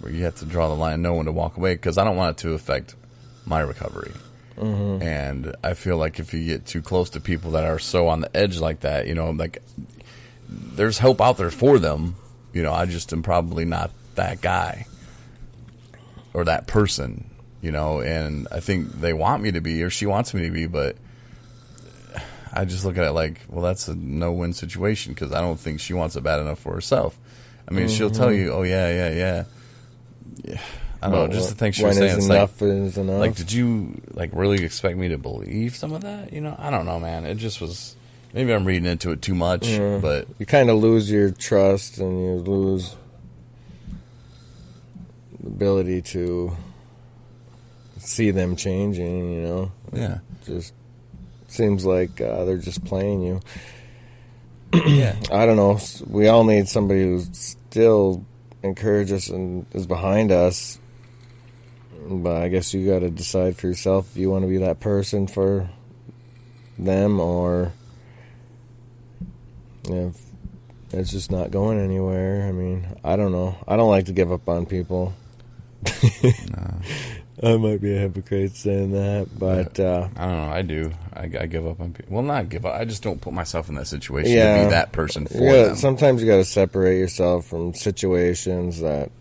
where you have to draw the line and know when to walk away, because I don't want it to affect my recovery. Mm-hmm. And I feel like if you get too close to people that are so on the edge like that, you know, like there's help out there for them. You know, I just am probably not that guy or that person, you know, and I think they want me to be, or she wants me to be, but I just look at it like, well, that's a no-win situation, because I don't think she wants it bad enough for herself. I mean, she'll tell you, oh, yeah. I don't know, just the thing she was saying. Enough is enough. Like, did you, like, really expect me to believe some of that? You know, I don't know, man. It just was, maybe I'm reading into it too much, but. You kind of lose your trust, and you lose the ability to see them changing, you know? Yeah. Just seems like they're just playing you. Yeah. I don't know. We all need somebody who still encourages us and is behind us. But I guess you got to decide for yourself if you want to be that person for them, or if it's just not going anywhere. I mean, I don't know. I don't like to give up on people. No. I might be a hypocrite saying that, but I don't know. I do. I give up on people. Well, not give up. I just don't put myself in that situation to be that person for them. Sometimes you got to separate yourself from situations that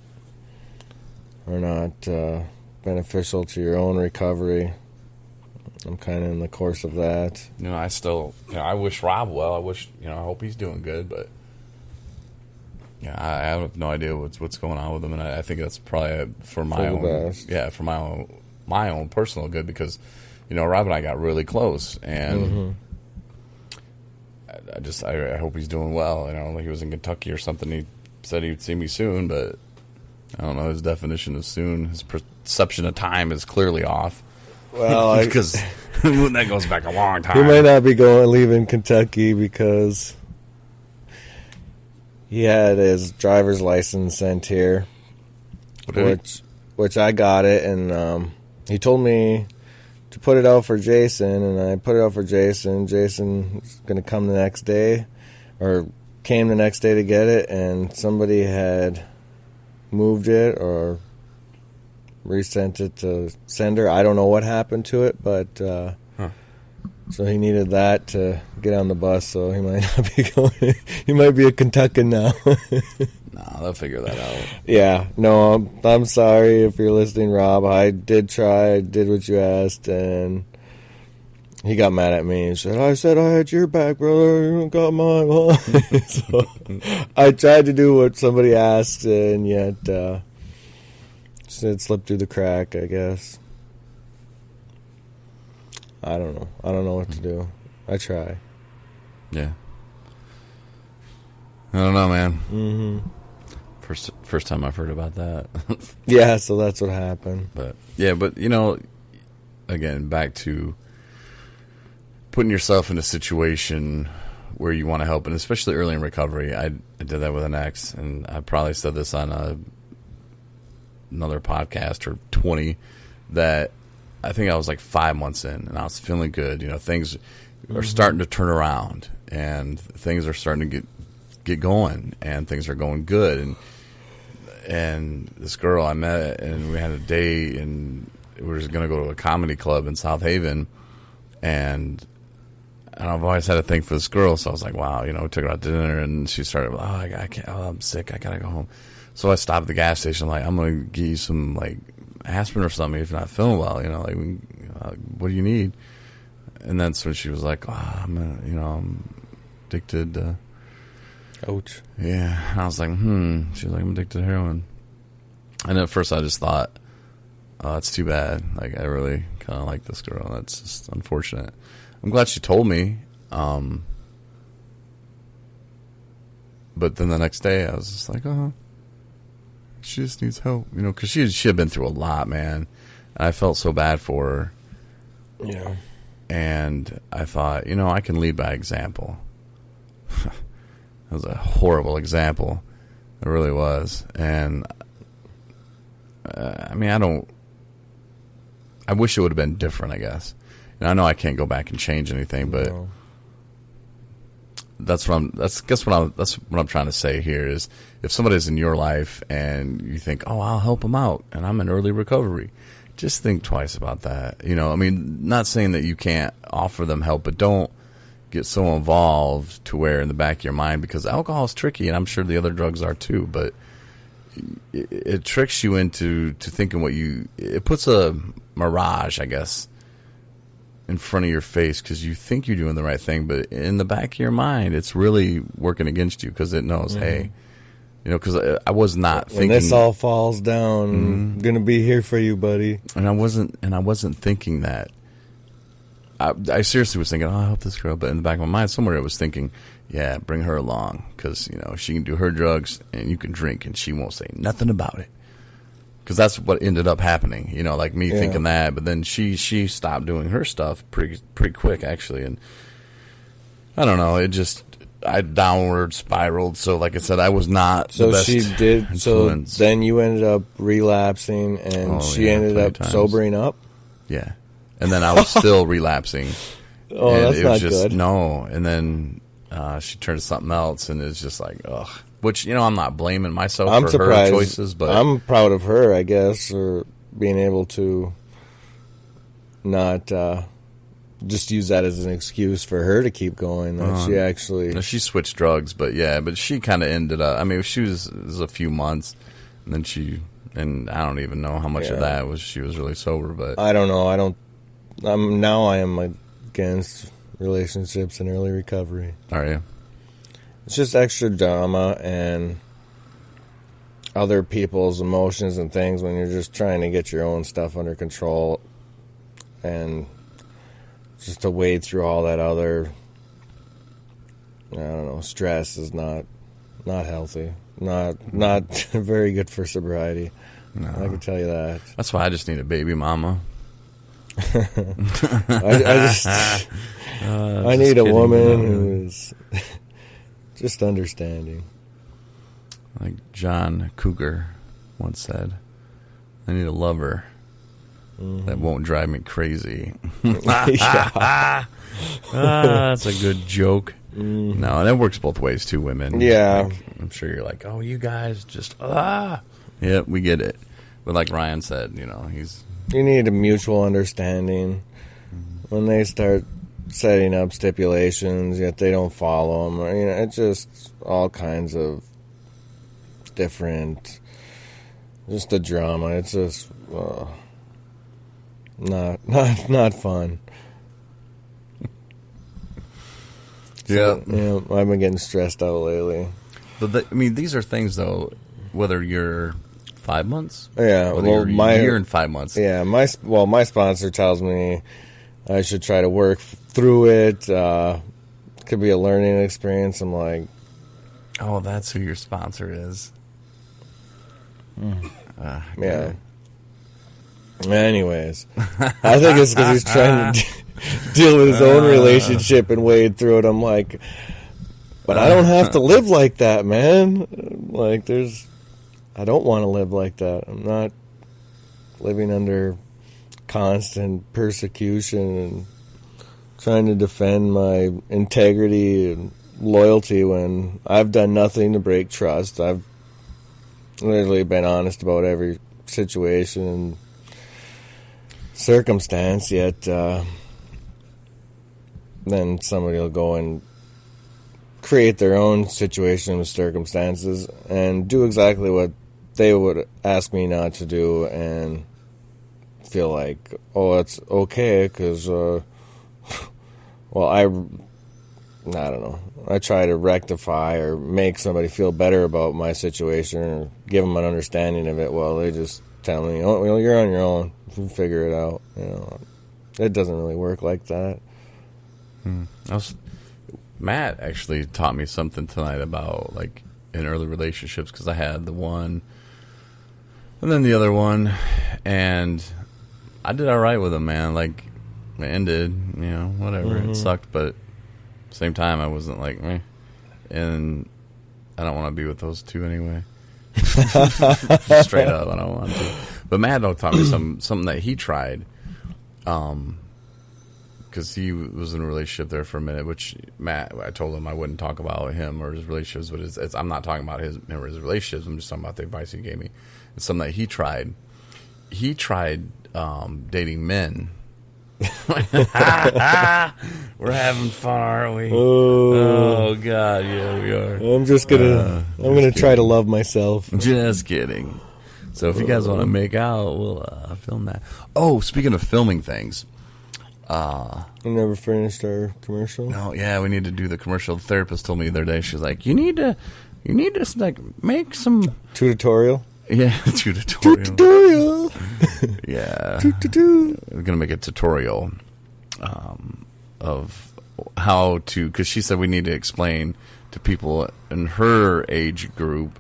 are not beneficial to your own recovery. I'm kind of in the course of that. You know, I still, I wish Rob well. I wish, I hope he's doing good, but I have no idea what's going on with him, and I think that's probably for my own best. Yeah, for my own personal good, because Rob and I got really close, and I hope he's doing well. Like he was in Kentucky or something. He said he'd see me soon, but I don't know his definition of soon. His perception of time is clearly off. Well, because that goes back a long time. He might not be leaving Kentucky because he had his driver's license sent here, which I got it, and he told me to put it out for Jason, and I put it out for Jason. Jason's going to come the next day, or came the next day to get it, and somebody had moved it or resent it to sender. I don't know what happened to it, but so he needed that to get on the bus, so he might not be going. He might be a Kentuckian now. No, they'll figure that out. Yeah, no, I'm sorry if you're listening, Rob. I did try. I did what you asked, and he got mad at me. He said, I had your back, brother. You got mine. So I tried to do what somebody asked, and yet it slipped through the crack, I guess. I don't know. I don't know what to do. I try. Yeah. I don't know, man. Mm-hmm. First time I've heard about that. Yeah, so that's what happened. But again, back to putting yourself in a situation where you want to help, and especially early in recovery. I did that with an ex, and I probably said this on another podcast or 20, that I think I was like 5 months in, and I was feeling good. Things are starting to turn around, and things are starting to get going, and things are going good. And this girl I met, and we had a date, and we were just going to go to a comedy club in South Haven, and I've always had a thing for this girl, so I was like, wow, we took her out to dinner, and she started, I can't, I'm sick, I gotta go home. So I stopped at the gas station, like, I'm going to give you some, like, aspirin or something if you're not feeling well, what do you need? And that's when she was like, I'm addicted. Ouch. Yeah. And I was like, She was like, I'm addicted to heroin. And at first I just thought, oh, that's too bad. Like, I really kind of like this girl. That's just unfortunate. I'm glad she told me. But then the next day I was just like, she just needs help, because she had been through a lot, man. And I felt so bad for her. Yeah. And I thought, I can lead by example. That was a horrible example. It really was. And, I wish it would have been different, I guess. And I know I can't go back and change anything, but that's what I'm trying to say here is if somebody's in your life and you think, oh, I'll help them out and I'm in early recovery, just think twice about that. You know, I mean, not saying that you can't offer them help, but don't get so involved to where in the back of your mind, because alcohol is tricky and I'm sure the other drugs are too, but it tricks you into thinking it puts a mirage, I guess, in front of your face because you think you're doing the right thing, but in the back of your mind, it's really working against you because it knows, hey, you know, because I was not thinking. When this all falls down, I'm gonna be here for you, buddy. And I wasn't thinking that. I seriously was thinking, oh, I help this girl, but in the back of my mind, somewhere I was thinking, yeah, bring her along because you know she can do her drugs and you can drink and she won't say nothing about it. Because that's what ended up happening, you know, like me thinking that. But then she stopped doing her stuff pretty quick, actually. And I don't know, I downward spiraled. So, like I said, I was not the best influence. So then you ended up relapsing, and she ended up sobering up? Yeah. And then I was still relapsing. Oh, and that's it not was just, good. No. And then she turned to something else, and it's just like, ugh. Which, you know, I'm not blaming myself for her choices, but I'm proud of her, I guess, for being able to not just use that as an excuse for her to keep going. She actually... She switched drugs, but she kind of ended up... I mean, it was a few months, and then and I don't even know how much of that was she was really sober, but... I don't know. I am against relationships and early recovery. Are you? It's just extra drama and other people's emotions and things when you're just trying to get your own stuff under control, and just to wade through all that other, I don't know, stress is not healthy. Not very good for sobriety. No. I can tell you that. That's why I just need a baby mama. I need a woman who is just understanding. Like John Cougar once said, I need a lover that won't drive me crazy. That's a good joke. No, and it works both ways too, women. Yeah. Like, I'm sure you're like, oh, you guys just, Yeah, we get it. But like Ryan said, you know, you need a mutual understanding. When they start setting up stipulations, yet they don't follow them, or, you know, it's just all kinds of different, just the drama. It's just not fun. So, yeah, I've been getting stressed out lately. But I mean, these are things though. Whether you're 5 months, yeah, whether you're a year and 5 months, yeah. My sponsor tells me I should try to work through it. Could be a learning experience. I'm like, oh, that's who your sponsor is. Yeah. Anyways, I think it's because he's trying to deal with his own relationship and wade through it. I'm like, but I don't have to live like that, man. Like, I don't want to live like that. I'm not living under constant persecution and trying to defend my integrity and loyalty when I've done nothing to break trust. I've literally been honest about every situation and circumstance, yet then somebody will go and create their own situation with circumstances and do exactly what they would ask me not to do and feel like, oh, it's okay because, well, I don't know. I try to rectify or make somebody feel better about my situation or give them an understanding of it. Well, they just tell me, oh, well, you're on your own. You figure it out. You know, it doesn't really work like that. Matt actually taught me something tonight about, like, in early relationships, because I had the one and then the other one, and I did all right with them, man. Like, it ended, you know, whatever. It sucked, but at the same time, I wasn't like, meh. And I don't want to be with those two anyway. Straight up, I don't want to. But Matt taught me something that he tried. Because because he was in a relationship there for a minute, which Matt, I told him I wouldn't talk about him or his relationships, but I'm not talking about him or his relationships. I'm just talking about the advice he gave me. It's something that he tried. He tried dating men. We're having fun, aren't we? Oh God, yeah, we are. I'm gonna try to love myself. Just kidding. So if you guys want to make out, we'll film that. Oh, speaking of filming things, we never finished our commercial. no, yeah, we need to do the commercial. The therapist told me the other day. She's like, you need to like make some tutorial. Yeah, tutorial. Yeah, we're gonna make a tutorial of how to, because she said we need to explain to people in her age group,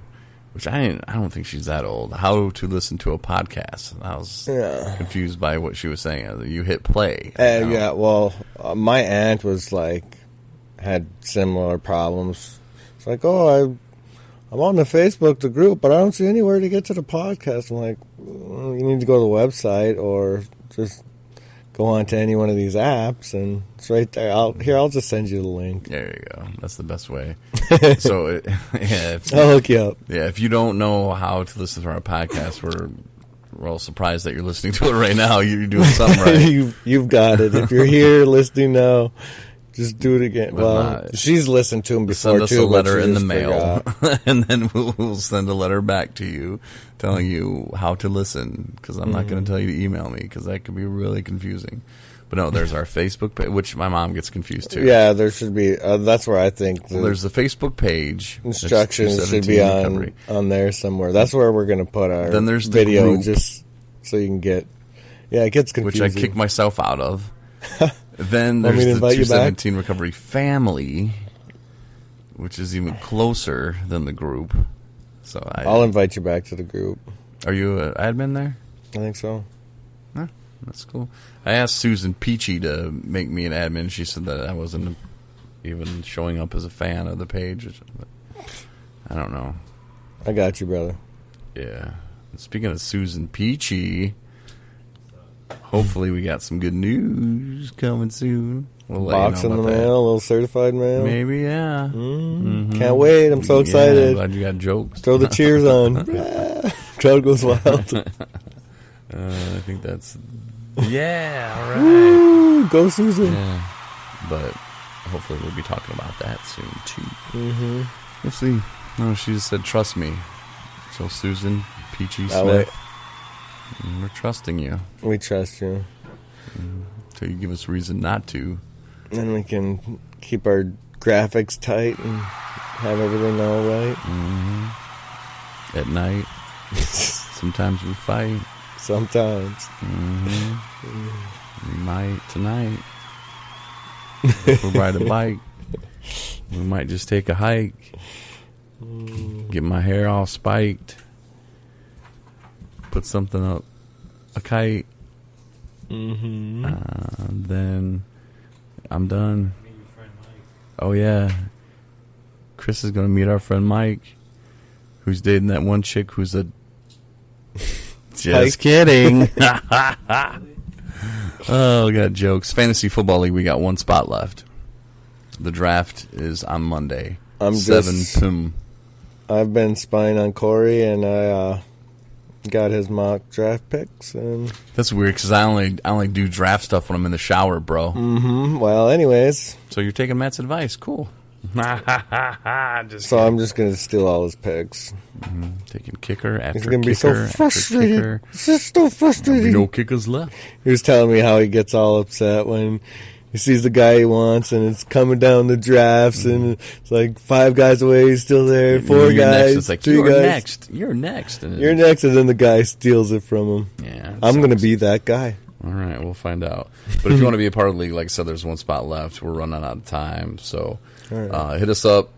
which I don't think she's that old, how to listen to a podcast. And I was confused by what she was saying. You hit play. Yeah, well, my aunt was like, had similar problems. It's like, I'm on the Facebook, the group, but I don't see anywhere to get to the podcast. I'm like, you need to go to the website or just go on to any one of these apps, and it's right there. I'll just send you the link. There you go. That's the best way. So, I'll hook you up. Yeah, if you don't know how to listen to our podcast, we're all surprised that you're listening to it right now. You're doing something right. You've got it. If you're here listening now, just do it again. Well, she's listened to them before, send us a letter in the mail, and then we'll send a letter back to you telling you how to listen, because I'm not going to tell you to email me, because that could be really confusing. But no, there's our Facebook page, which my mom gets confused too. Yeah, there should be. That's where I think there's the Facebook page. Instructions should be on there somewhere. That's where we're going to put our then there's video, the just so you can get. Yeah, it gets confusing. Which I kick myself out of. Then there's the 217 Recovery family, which is even closer than the group. So I'll invite you back to the group. Are you an admin there? I think so. Huh, that's cool. I asked Susan Peachy to make me an admin. She said that I wasn't even showing up as a fan of the page. But I don't know. I got you, brother. Yeah. Speaking of Susan Peachy, hopefully we got some good news coming soon. We'll box in the mail, a little certified mail. Maybe, yeah. Can't wait. I'm so excited. Yeah, I'm glad you got jokes. Throw the cheers on. Crowd goes wild. I think that's... Yeah, all right. Woo, go Susan. Yeah. But hopefully we'll be talking about that soon, too. We'll see. No, she just said, trust me. So Susan Peachy Smith, we're trusting you. We trust you. Until you give us reason not to. Then we can keep our graphics tight and have everything all right. At night. Sometimes we fight. Sometimes. We might tonight. If we ride a bike, we might just take a hike. Get my hair all spiked. Put something up a kite. Then I'm done. Oh yeah, Chris is gonna meet our friend Mike, who's dating that one chick who's a. Just kidding. Oh, we got jokes. Fantasy Football League, we got one spot left. The draft is on Monday. 7 p.m. I've been spying on Corey, and I got his mock draft picks. And that's weird, because I only do draft stuff when I'm in the shower, bro. Well, anyways. So you're taking Matt's advice. Cool. I'm just going to steal all his picks. Taking kicker after kicker. He's going to be so frustrated. It's just so frustrating. No kickers left. He was telling me how he gets all upset when he sees the guy he wants, and it's coming down the drafts, and it's like 5 guys away, he's still there, 4 guys, it's like, 3 guys. You're next. And then the guy steals it from him. Yeah, I'm going to be that guy. All right, we'll find out. But if you want to be a part of the league, like I said, there's one spot left. We're running out of time, so hit us up.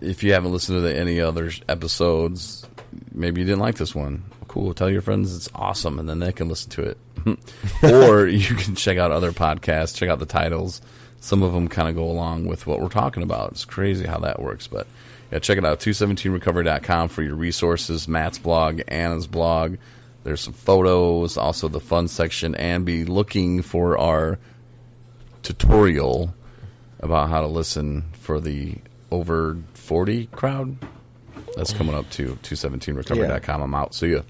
If you haven't listened to any other episodes, maybe you didn't like this one. Cool, tell your friends it's awesome, and then they can listen to it. Or you can check out other podcasts, check out the titles. Some of them kind of go along with what we're talking about. It's crazy how that works. But yeah, check it out, 217recovery.com for your resources, Matt's blog, Anna's blog. There's some photos, also the fun section, and be looking for our tutorial about how to listen for the over 40 crowd. That's coming up to 217recovery.com. I'm out. See ya.